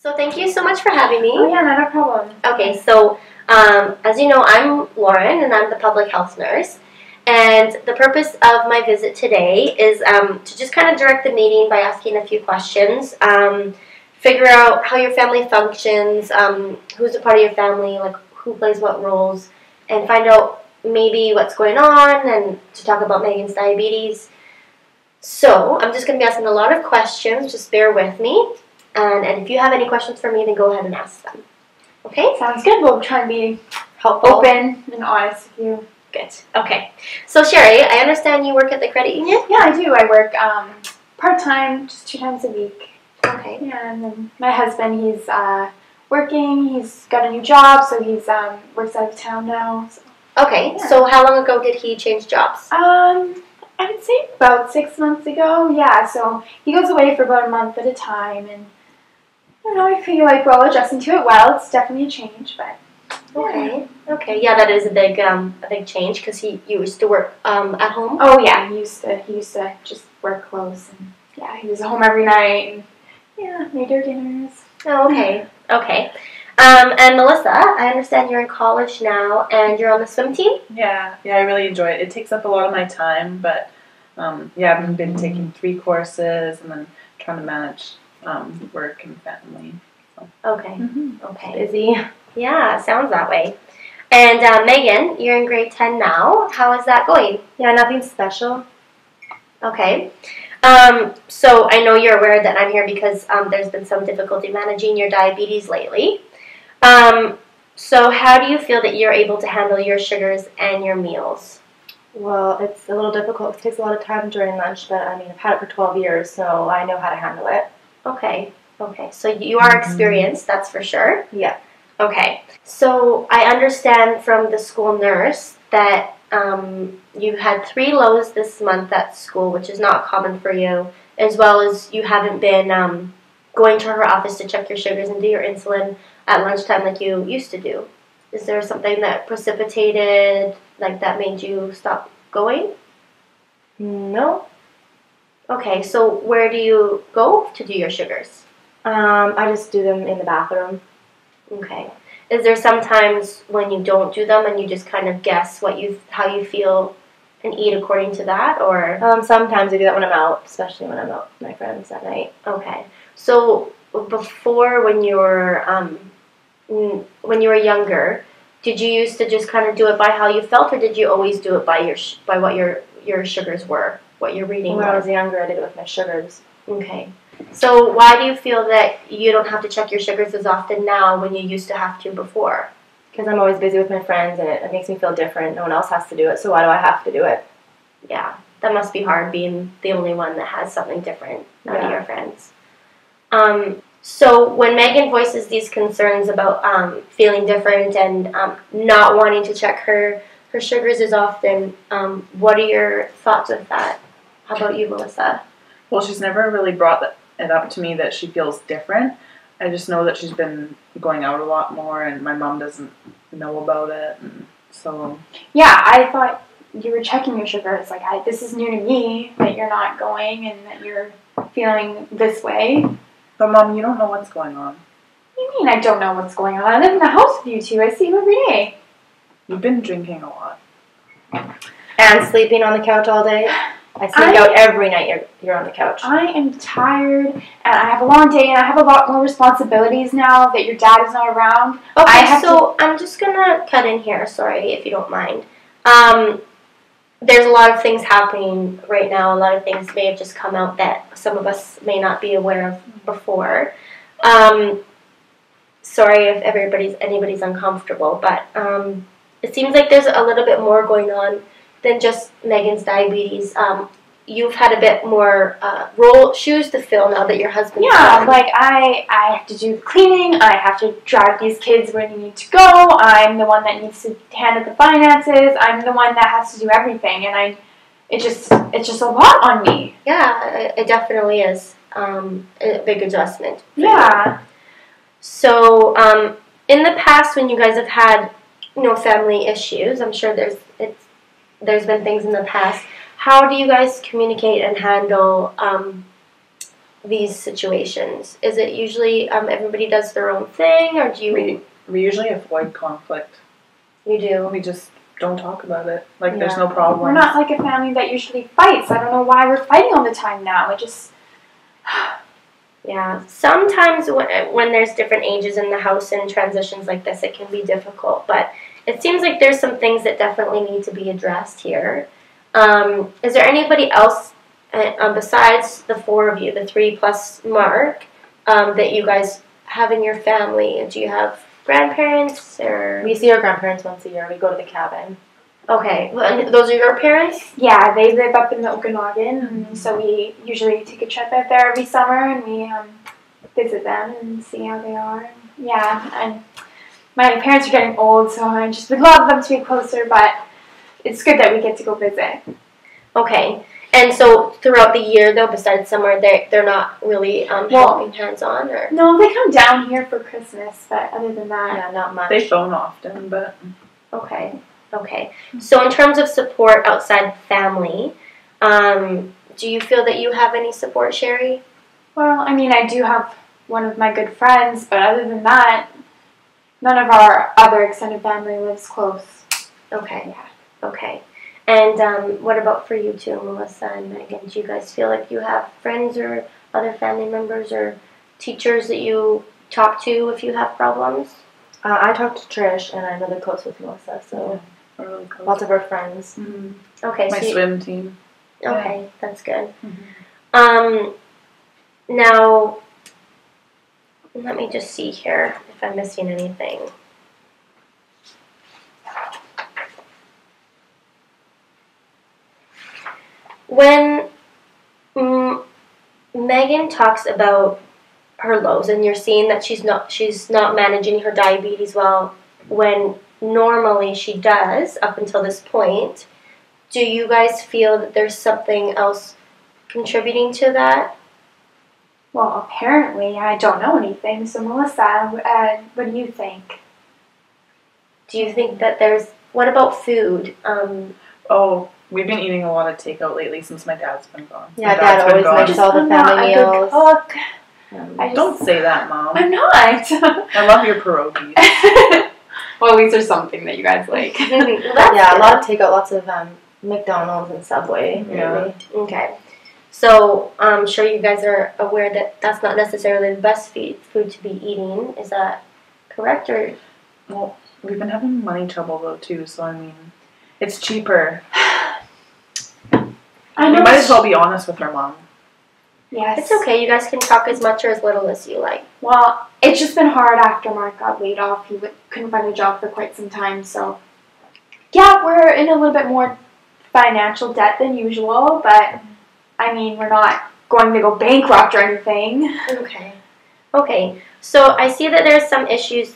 So thank you so much for having me. Oh yeah, not a problem. Okay, so as you know, I'm Lauren and I'm the public health nurse. And the purpose of my visit today is to just kind of direct the meeting by asking a few questions, figure out how your family functions, who's a part of your family, like who plays what roles, and find out maybe what's going on and to talk about Megan's diabetes. So I'm just going to be asking a lot of questions, just bear with me. And if you have any questions for me, then go ahead and ask them. Okay? Sounds good. We'll try and be Helpful. open and honest with you. Good. Okay. So Sherry, I understand you work at the credit union? Yeah, I do. I work part-time, just 2 times a week. Okay. Yeah, and then my husband, he's working. He's got a new job, so he's works out of town now. So. Okay. Yeah. So how long ago did he change jobs? I would say about 6 months ago. Yeah, so he goes away for about a month at a time, and I don't know, I feel like we're all adjusting to it well. It's definitely a change, but Okay. Okay. Yeah, that is a big change because he used to work at home. oh yeah, he used to just work close, and yeah, he was home every night, and yeah, made our dinners. Oh, okay. Okay. And Melissa, I understand you're in college now and you're on the swim team? Yeah, I really enjoy it. It takes up a lot of my time, but yeah, I've been taking 3 courses and then trying to manage work and family. So. Okay. Okay. Busy. Yeah, sounds that way. And Megan, you're in grade 10 now. How is that going? Yeah, nothing special. Okay. So I know you're aware that I'm here because there's been some difficulty managing your diabetes lately. So how do you feel that you're able to handle your sugars and your meals? Well, it's a little difficult. It takes a lot of time during lunch, but I mean, I've had it for 12 years, so I know how to handle it. Okay. Okay. So you are experienced, that's for sure. Yeah. Okay. So I understand from the school nurse that you had 3 lows this month at school, which is not common for you, as well as you haven't been going to her office to check your sugars and do your insulin at lunchtime like you used to do. Is there something that precipitated, like that made you stop going? No. Okay, so where do you go to do your sugars? I just do them in the bathroom. Okay. Is there sometimes when you don't do them and you just kind of guess how you feel and eat according to that, or? Sometimes I do that when I'm out, especially when I'm out with my friends at night. Okay. So before, when you were younger, did you used to just kind of do it by how you felt, or did you always do it by what your sugars were, what your reading When I was? was younger, I did it with my sugars. Okay. So why do you feel that you don't have to check your sugars as often now when you used to have to before? Because I'm always busy with my friends, and it makes me feel different. No one else has to do it, so why do I have to do it? Yeah, that must be hard being the only one that has something different out of your friends. So when Megan voices these concerns about feeling different and not wanting to check her sugars as often, what are your thoughts of that? How about you, Melissa? Well, she's never really brought it up to me that she feels different. I just know that she's been going out a lot more, and my mom doesn't know about it, and so. Yeah, I thought you were checking your sugars. Like, this is new to me that you're not going and that you're feeling this way. But Mom, you don't know what's going on. What do you mean I don't know what's going on? I live in the house with you two. I see you every day. You've been drinking a lot. And sleeping on the couch all day. I sneak out every night you're on the couch. I am tired, and I have a long day, and I have a lot more responsibilities now that your dad is not around. Okay, I'm just going to cut in here, sorry, if you don't mind. There's a lot of things happening right now. A lot of things may have just come out that some of us may not be aware of before. Sorry if anybody's uncomfortable, but it seems like there's a little bit more going on than just Megan's diabetes. You've had a bit more shoes to fill now that your husband's gone. Like I have to do the cleaning, I have to drive these kids where they need to go, I'm the one that needs to handle the finances, I'm the one that has to do everything, and it's just a lot on me. Yeah, it definitely is a big adjustment. Yeah. So in the past, when you guys have had family issues, I'm sure there's been things in the past. How do you guys communicate and handle these situations? Is it usually everybody does their own thing, or do you? We usually avoid conflict. You do. We just don't talk about it. Like, Yeah. there's no problem. We're not like a family that usually fights. I don't know why we're fighting all the time now. It just... Yeah. Sometimes when there's different ages in the house and transitions like this, it can be difficult. But it seems like there's some things that definitely need to be addressed here. Is there anybody else besides the four of you, the 3 plus Mark, that you guys have in your family? Do you have grandparents or? We see our grandparents once a year. We go to the cabin. Okay, and those are your parents? Yeah, they live up in the Okanagan, and so we usually take a trip out there every summer, and we visit them and see how they are. Yeah, and my parents are getting old, so I just would love them to be closer, but it's good that we get to go visit. Okay, and so throughout the year, though, besides summer, they're not really helping hands-on, or? No, they come down here for Christmas, but other than that... Yeah, not much. They phone often, but... Okay. So in terms of support outside family, do you feel that you have any support, Sherry? Well, I mean, I do have one of my good friends, but other than that, none of our other extended family lives close. Okay. Okay. And what about for you two, Melissa and Megan? Do you guys feel like you have friends or other family members or teachers that you talk to if you have problems? I talk to Trish, and I'm really close with Melissa, so We're really close. lots of our friends. Mm-hmm. Okay. My swim team. Okay, that's good. Mm-hmm. Now, let me just see here if I'm missing anything. When Megan talks about her lows, and you're seeing that she's not managing her diabetes well when normally she does up until this point, do you guys feel that there's something else contributing to that? Well, apparently, I don't know anything, so Melissa, what do you think? Do you think that there's... What about food? Oh, we've been eating a lot of takeout lately since my dad's been gone. Yeah, My Dad dad's been always makes gone. all the I'm not family a good meals. cook. I Don't say that, Mom. I'm not. I love your pierogies. Well, at least there's something that you guys like. Yeah, a lot of takeout, lots of McDonald's and Subway. Yeah. Really. Okay. So I'm sure you guys are aware that that's not necessarily the best food to be eating. Is that correct? Or Well, we've been having money trouble, though, too, so, I mean, it's cheaper. I know. We might as well be honest with our mom. Yes. it's okay. You guys can talk as much or as little as you like. Well, it's just been hard after Mark got laid off. He couldn't find a job for quite some time, so... Yeah, we're in a little bit more financial debt than usual, but, I mean, we're not going to go bankrupt or anything. Okay. So I see that there's some issues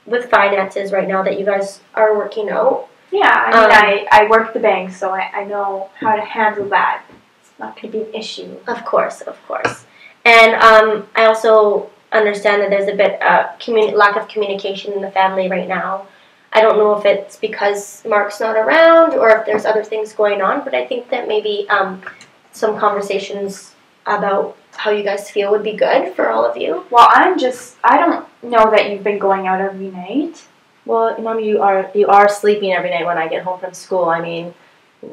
with finances right now that you guys are working out. Yeah, I mean, I work the bank, so I know how to handle that. It's not going to be an issue. Of course. And I also understand that there's a bit lack of communication in the family right now. I don't know if it's because Mark's not around or if there's other things going on, but I think that maybe some conversations about how you guys feel would be good for all of you. Well, I don't know that you've been going out every night. Well, Mom, you are sleeping every night when I get home from school. I mean,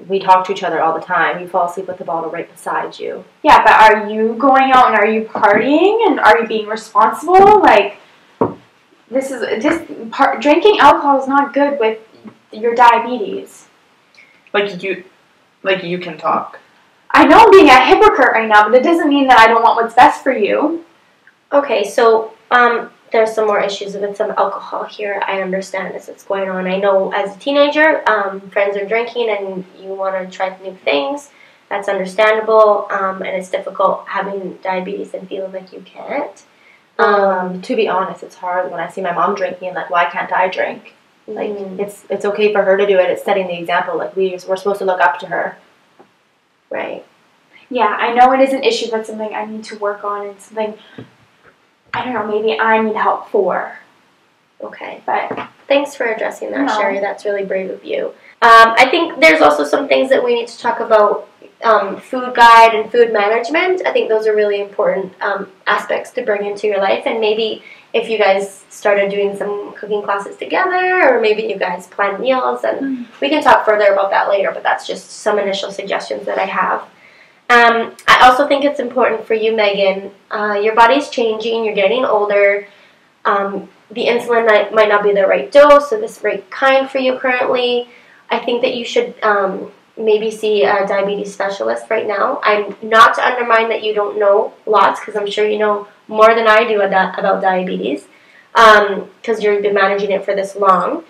we talk to each other all the time. You fall asleep with the bottle right beside you. Yeah, but are you going out and are you partying and are you being responsible? Like, drinking alcohol is not good with your diabetes. Like you can talk. I know I'm being a hypocrite right now, but it doesn't mean that I don't want what's best for you. Okay, so there's some more issues with some alcohol here. I understand as it's going on. I know as a teenager, friends are drinking and you want to try new things. That's understandable, and it's difficult having diabetes and feeling like you can't. To be honest, it's hard when I see my mom drinking. Like, why can't I drink? Like, it's okay for her to do it. It's setting the example. Like, we're supposed to look up to her. Right. Yeah, I know it is an issue, but something I need to work on and something, I don't know, maybe I need help for. Okay. But thanks for addressing that, No. Sherry. That's really brave of you. I think there's also some things that we need to talk about food guide and food management. I think those are really important aspects to bring into your life. And maybe if you guys started doing some cooking classes together, or maybe you guys plan meals, and we can talk further about that later, but that's just some initial suggestions that I have. I also think it's important for you, Megan. Your body's changing, you're getting older. The insulin might not be the right dose or this right kind for you currently. I think that you should maybe see a diabetes specialist right now. I'm not to undermine that you don't know lots, because I'm sure you know more than I do about diabetes, because you've been managing it for this long.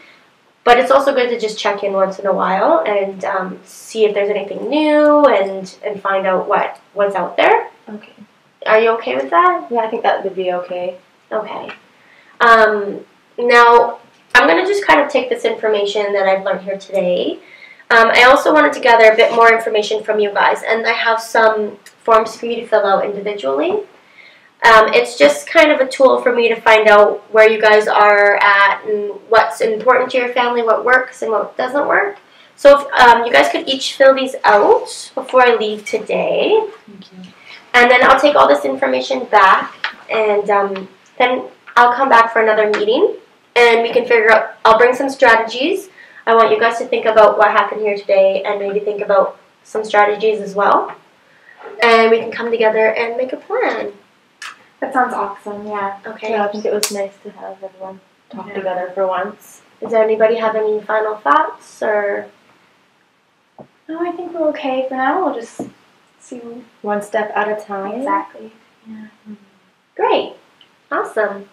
But it's also good to just check in once in a while and see if there's anything new and find out what's out there. Okay. Are you okay with that? Yeah, I think that would be okay. Okay. Now, I'm going to just kind of take this information that I've learned here today. I also wanted to gather a bit more information from you guys, and I have some forms for you to fill out individually. It's just kind of a tool for me to find out where you guys are at and what's important to your family, what works and what doesn't work. So if you guys could each fill these out before I leave today. Thank you. And then I'll take all this information back, and then I'll come back for another meeting, and we can figure out, I'll bring some strategies. I want you guys to think about what happened here today and maybe think about some strategies as well. And we can come together and make a plan. That sounds awesome, yeah. Okay. Yeah, I think it was nice to have everyone talk together for once. Does anybody have any final thoughts, or? No, I think we're okay for now. We'll just see. One step at a time. Exactly. Yeah. Great. Awesome.